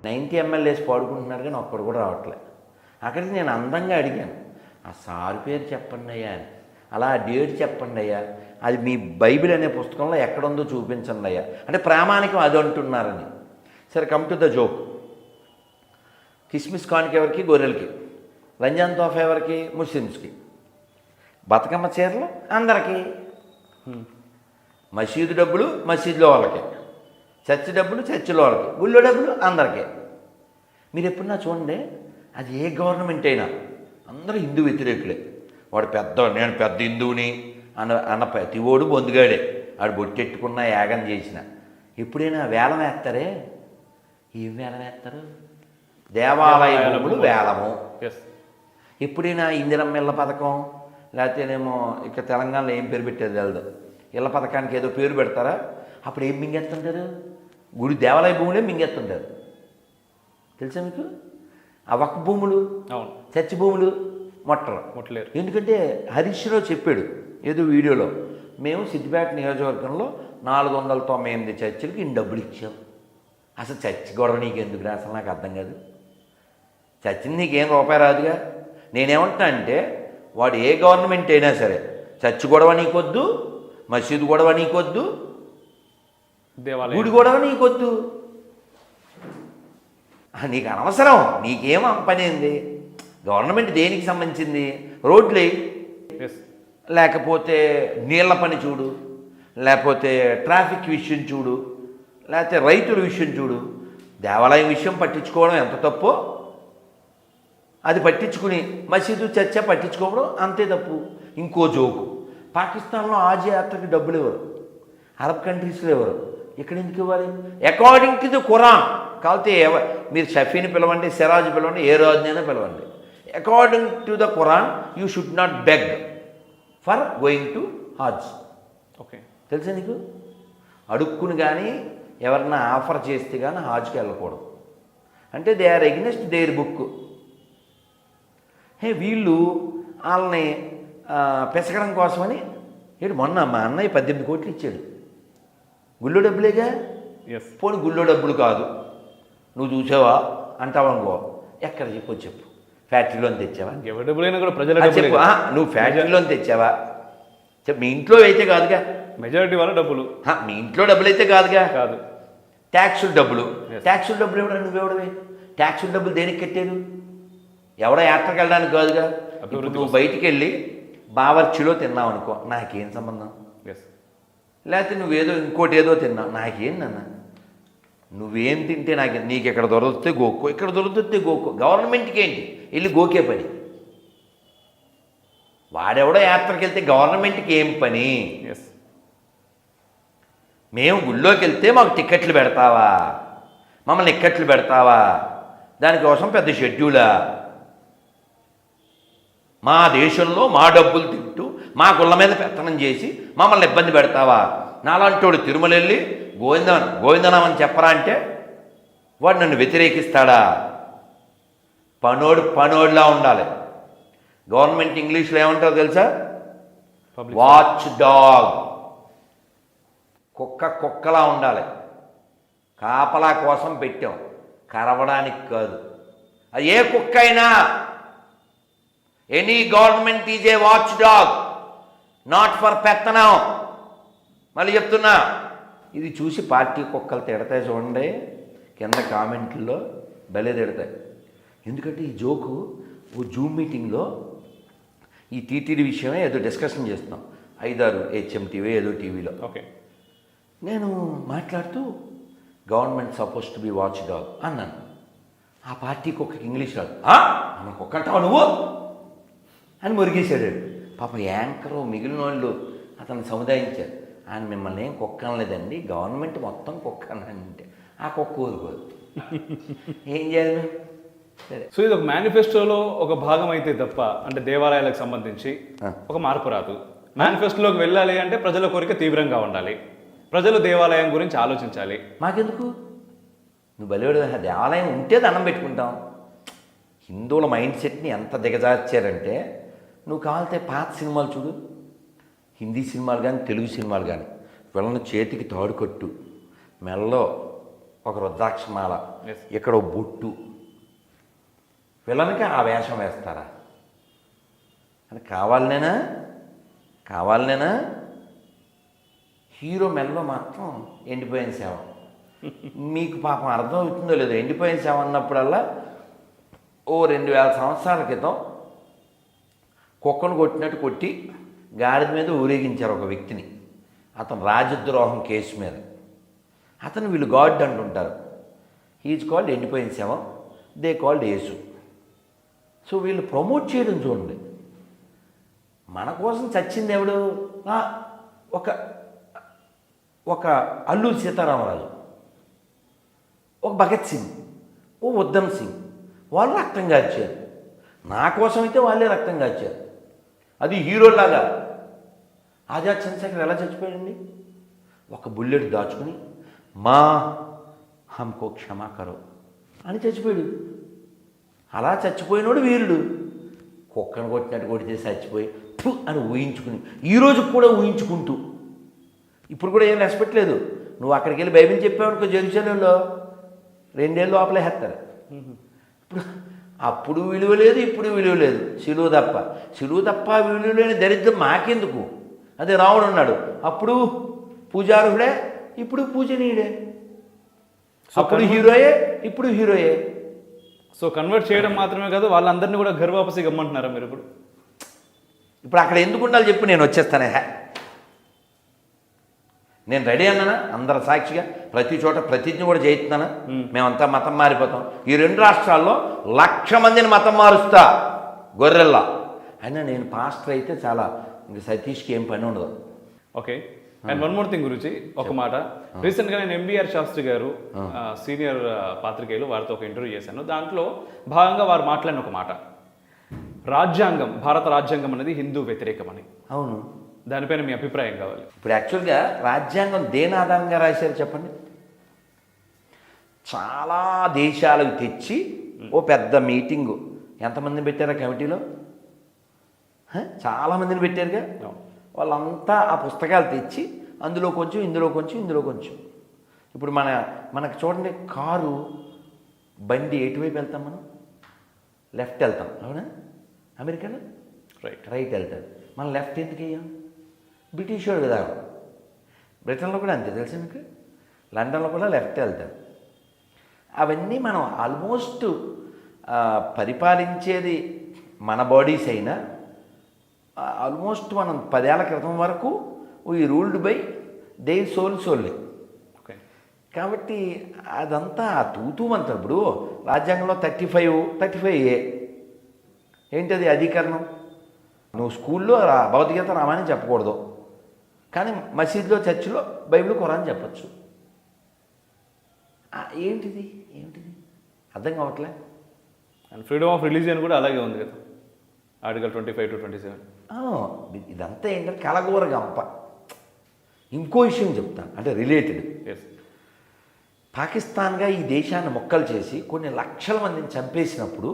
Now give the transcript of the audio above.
90 MLAs పాడుకుంటున్నారు కానీ ఒక్కడు కూడా రావట్లే. అక్కడికి నేను అందంగా అడిగాను, ఆ సారు పేరు చెప్పండి అయ్యా అని. అలా డేట్ చెప్పండి అయ్యా, అది మీ బైబిల్ అనే పుస్తకంలో ఎక్కడుందో చూపించండి అయ్యా అంటే ప్రామాణికం అది అంటున్నారని. సరే, కమ్ టు ద జోక్. కిస్మిస్ కానుక ఎవరికి? గొర్రెలకి. రంజాన్ తోఫా ఎవరికి? ముస్లిమ్స్కి. బతుకమ్మ చీరలు అందరికీ. మసీదు డబ్బులు మసీదులో వాళ్ళకి, చర్చి డబ్బులు చర్చిలో వాళ్ళకి, గుళ్ళో డబ్బులు అందరికీ. మీరు ఎప్పుడన్నా చూడండి, అది ఏ గవర్నమెంట్ అయినా అందరూ హిందూ వ్యతిరేకులే. వాడు నేను పెద్ద హిందువుని అన్న ప్రతివాడు బొందుగాడే. వాడు బొట్టెట్టుకున్నా యాగం చేసిన. ఎప్పుడైనా వేలం వేస్తారే? ఏం వేలం వేస్తారు? దేవాలయ భూములు వేలము. ఎప్పుడైనా ఇందిరమ్మ ఇళ్ళ పథకం, లేకపోతేనేమో ఇక తెలంగాణలో ఏం పేరు పెట్టేది తెలదు, ఇళ్ళ పథకానికి ఏదో పేరు పెడతారా? అప్పుడు ఏం మింగేస్తుంటారు? గుడి దేవాలయ భూములే మింగేస్తుంటారు. తెలుసా మీకు? ఆ వక్ఫ్ భూములు, చర్చి భూములు ముట్టలేరు. ఎందుకంటే హరీష్ రావు చెప్పాడు ఏదో వీడియోలో, మేము సిద్దిపేట నియోజకవర్గంలో 498 చర్చిలకి ఇన్ని డబ్బులు ఇచ్చాం. అసలు చర్చి గొడవ నీకు ఎందుకు రా? అసలు నాకు అర్థం కాదు. చర్చిని నీకేం రూపాయి రాదుగా. నేనేమంటున్నా అంటే, వాడు ఏ గవర్నమెంట్ అయినా సరే చర్చి గొడవ నీకొద్దు, మసీదు గొడవ నీకొద్దు, గుడి గొడవ నీకొద్దు. నీకు అనవసరం. నీకేం పనేంది? గవర్నమెంట్ దేనికి సంబంధించింది? రోడ్లు, లేకపోతే నీళ్ల పని చూడు, లేకపోతే ట్రాఫిక్ విషయం చూడు, లేకపోతే రైతుల విషయం చూడు. దేవాలయం విషయం పట్టించుకోవడం ఎంత తప్పో అది పట్టించుకుని మసీదు చర్చ పట్టించుకోవడం అంతే తప్పు. ఇంకో జోకు, పాకిస్తాన్లో ఆజ్ యాత్రకి డబ్బులు ఇవ్వరు, అరబ్ కంట్రీస్లో ఇవ్వరు. ఇక్కడ ఎందుకు ఇవ్వాలి? According to the Quran. కాకపోతే మీరు షఫీని పిలవండి, సిరాజ్ పిలవండి, ఏ రోజునైనా పిలవండి. According to the Quran you should not beg for going to has. Okay, తెలుసా నీకు? అడుక్కుని కానీ ఎవరన్నా ఆఫర్ చేస్తే కానీ హాజ్కి వెళ్ళకూడదు. అంటే they are against their book. వీళ్ళు వాళ్ళని పెసగడం కోసమని మొన్న మా అన్నయ్య 18 కోట్లు ఇచ్చాడు. గుళ్ళో డబ్బులేగా. పోనీ గుళ్ళో డబ్బులు కాదు, నువ్వు చూసావా అంటావనుకో, ఎక్కడ చెప్పు. ఫ్యాక్టరీలోని తెచ్చావా? ఎవరి డబ్బులైనా కూడా ప్రజల చెప్పు. నువ్వు ఫ్యాక్టరీలోని తెచ్చావా చెప్పు. మీ ఇంట్లో అయితే కాదుగా, మెజారిటీ వాళ్ళ డబ్బులు. మీ ఇంట్లో డబ్బులు అయితే కాదుగా. కాదు. ట్యాక్సుల డబ్బులు. ట్యాక్సుల డబ్బులు ఎవడా? నువ్వెవడవే? ట్యాక్సుల డబ్బులు దేనికి కట్టారు? ఎవడో యాత్రకు వెళ్ళడానికి కాదుగా. నువ్వు బయటికి వెళ్ళి బావర్చిలో తిన్నావు అనుకో, నాకేం సంబంధం? లేకపోతే నువ్వేదో ఇంకోటి ఏదో తిన్నావు, నాకేందన్నా? నువ్వేం తింటే నీకు ఎక్కడ దొరికితే గోక్కో, ఇక్కడ దొరికితే గోక్కో. గవర్నమెంట్కి ఏంటి వెళ్ళి గోకే పని? వాడెవడో యాత్రకి వెళ్తే గవర్నమెంట్కి ఏం పని? మేము గుళ్ళోకి వెళ్తే మాకు టికెట్లు పెడతావా? మమ్మల్ని ఇక్కట్లు పెడతావా? దానికోసం పెద్ద షెడ్యూలా? మా దేశంలో మా డబ్బులు తింటూ మా గుళ్ళ మీద పెత్తనం చేసి మమ్మల్ని ఇబ్బంది పెడతావా? నాలాంటోడు తిరుమల వెళ్ళి గోవిందనామని చెప్పరా అంటే వాడు నన్ను వ్యతిరేకిస్తాడా? పనోడిలా ఉండాలి. గవర్నమెంట్ ఇంగ్లీష్లో ఏమంటారో తెలుసా? Watch dog. కుక్కలా ఉండాలి. కాపలా కోసం పెట్టాం, కరవడానికి కాదు. అది ఏ కుక్క అయినా. Any government is a watch dog, not for పెత్తనం. మళ్ళీ చెప్తున్నా, ఇది చూసి పార్టీ కుక్కలు తిడతాయి చూడండి, కింద కామెంట్లో భలే తిడతాయి. ఎందుకంటే ఈ జోకు ఓ జూమ్ మీటింగ్లో ఈ టీటీడీ విషయమే ఏదో డిస్కషన్ చేస్తున్నాం, 5-6 HMTV ఏదో టీవీలో. ఓకే, నేను మాట్లాడుతూ government suppose to be watch dog అన్నాను. ఆ పార్టీ కుక్కకి ఇంగ్లీష్ రాదు. మన కుక్క అంటావా నువ్వు అని మురిగేశాడు. పాప యాంకరు మిగిలిన వాళ్ళు అతను సముదాయించారు. ఆయన మిమ్మల్ని ఏం కుక్క అనలేదండి, గవర్నమెంట్ మొత్తం కుక్క అంటే ఆ కుక్క ఊరుకోదు. ఏం చేయాలి? సరే, సో ఇది ఒక మేనిఫెస్టోలో ఒక భాగం అయితే తప్ప, అంటే దేవాలయాలకు సంబంధించి ఒక మార్పు రాదు. మేనిఫెస్టోలోకి వెళ్ళాలి అంటే ప్రజల కోరిక తీవ్రంగా ఉండాలి, ప్రజలు దేవాలయం గురించి ఆలోచించాలి. మాకెందుకు? నువ్వు బలివాడు. దేవాలయం ఉంటే దండం పెట్టుకుంటాం. హిందువుల మైండ్ సెట్ని ఎంత దిగజార్చారంటే, నువ్వు కావాలితే పాత సినిమాలు చూడు, హిందీ సినిమాలు కానీ తెలుగు సినిమాలు కానీ, వీళ్ళని చేతికి తాడు కట్టు, మెల్లో ఒక రుద్రాక్షమాల, Yes. ఇక్కడ ఒక బొట్టు. విలన్కి ఆ వేషం వేస్తారా? అది కావాలనేనా హీరో మెల్లో మాత్రం ఎండిపోయిన సేవ. మీకు పాపం అర్థం అవుతుందో లేదో, ఎండిపోయిన సేవ అన్నప్పుడల్లా 2000 సంవత్సరాల క్రితం కుక్కను కొట్టినట్టు కొట్టి గాడిద మీద ఊరేగించారు ఒక వ్యక్తిని, అతను రాజద్రోహం కేసు మీద. అతను వీళ్ళు గాడ్ అంటుంటారు. హీజ్ కాల్డ్ ఎండిపోయిన శవం, దే కాల్డ్ యేసు. సో వీళ్ళు ప్రమోట్ చేయడం చూడండి. మన కోసం చచ్చింది ఎవడు? ఒక అల్లూరి సీతారామరాజు, ఒక భగత్ సింగ్, ఓ ఉద్దమ్ సింగ్, వాళ్ళు రక్తం కార్చారు. నా కోసం అయితే వాళ్ళే రక్తం కార్చారు. అది హీరోలాగా. ఆజాద్ చంద్రశేఖర్ ఎలా చచ్చిపోయాడండి? ఒక బుల్లెట్ దాచుకుని మా హమ్కో క్షమా కరో అని చచ్చిపోయాడు. అలా చచ్చిపోయినోడు వీరుడు. కుక్కను కొట్టినట్టు కొడితే చచ్చిపోయి ఫు అని ఊహించుకుని, ఈరోజు కూడా ఊహించుకుంటూ, ఇప్పుడు కూడా ఏం రెస్పెక్ట్ లేదు. నువ్వు అక్కడికి వెళ్ళి బైబిల్ చెప్పావనుకో జెరూసలేంలో 2 ఏళ్ళు లోపలేస్తారు. ఇప్పుడు అప్పుడు విలువ లేదు, ఇప్పుడు విలువ లేదు. శిలువ తప్ప విలువ లేని దరిద్రం మాకెందుకు? అదే రాముడు ఉన్నాడు, అప్పుడు పూజారుడే, ఇప్పుడు పూజనీయుడే. అప్పుడు హీరోయే, ఇప్పుడు హీరోయే. సో కన్వర్ట్ చేయడం మాత్రమే కాదు, వాళ్ళందరినీ కూడా గర్వాపసి గమ్మంటున్నారా మీరు ఇప్పుడు? ఇప్పుడు అక్కడ ఎందుకు ఉండాలి చెప్పు? నేను వచ్చేస్తానే. నేను రెడీ అన్నానా? అందరి సాక్షిగా ప్రతి చోట ప్రతిజ్ఞ కూడా చేయిస్తున్నానా? మేమంతా మతం మారిపోతాం. ఈ 2 రాష్ట్రాల్లో 1,00,000 మందిని మతం మారుస్తా గొర్రెల్లా. అయినా నేను పాస్టర్ అయితే చాలా, ఇంక సతీష్కి ఏం పని ఉండదు. Okay. And one more thing గురించి ఒక మాట. రీసెంట్గా నేను ఎంబీఆర్ శాస్త్రి గారు సీనియర్ పాత్రికేయులు, వారితో ఒక ఇంటర్వ్యూ చేశాను. దాంట్లో భాగంగా వారు మాట్లాడిన ఒక మాట, రాజ్యాంగం, భారత రాజ్యాంగం అనేది హిందూ వ్యతిరేకమని. అవును. దానిపైన మీ అభిప్రాయం కావాలి. ఇప్పుడు యాక్చువల్గా రాజ్యాంగం దేని ఆధారంగా రాశారు చెప్పండి? చాలా దేశాలకు తెచ్చి ఓ పెద్ద మీటింగు, ఎంతమందిని పెట్టారా కమిటీలో? చాలామందిని పెట్టారుగా. వాళ్ళంతా ఆ పుస్తకాలు తెచ్చి అందులో కొంచెం, ఇందులో కొంచెం, ఇందులో కొంచెం. ఇప్పుడు మనకు చూడండి, కారు బండి ఎటువైపు వెళ్తాం మనం? లెఫ్ట్ వెళ్తాం, అవునా? అమెరికాలో రైట్ వెళ్తారు. మనం లెఫ్ట్ ఎందుకు వేయం? బ్రిటిష్ వాడు కదా. బ్రిటన్లో కూడా అంతే, తెలుసు మీకు. లండన్లో కూడా లెఫ్ట్ వెళ్తారు. అవన్నీ మనం ఆల్మోస్ట్ పరిపాలించేది మన బాడీస్ అయినా ఆల్మోస్ట్ మనం 10 ఏళ్ల క్రితం వరకు ఈ రూల్డ్ బై దే సోల్లే. ఓకే. కాబట్టి అదంతా తూతూమంటారు. ఇప్పుడు రాజ్యాంగంలో 35A ఏంటది? అధికరణం. నువ్వు స్కూల్లో భగవద్గీత రామాయణం చెప్పకూడదు, కానీ మసీదులో, చర్చిలో బైబిల్ ఖురాన్ చెప్పచ్చు. ఏంటిది అర్థం కావట్లే. అండ్ ఫ్రీడమ్ ఆఫ్ రిలీజియన్ కూడా అలాగే ఉంది కదా, ఆర్టికల్ 25 to 27. ఇదంతా ఏంటంటే కలగూర గంప. ఇంకో విషయం చెప్తాను, అంటే రిలేటెడ్. పాకిస్తాన్గా ఈ దేశాన్ని మొక్కలు చేసి కొన్ని లక్షల మందిని చంపేసినప్పుడు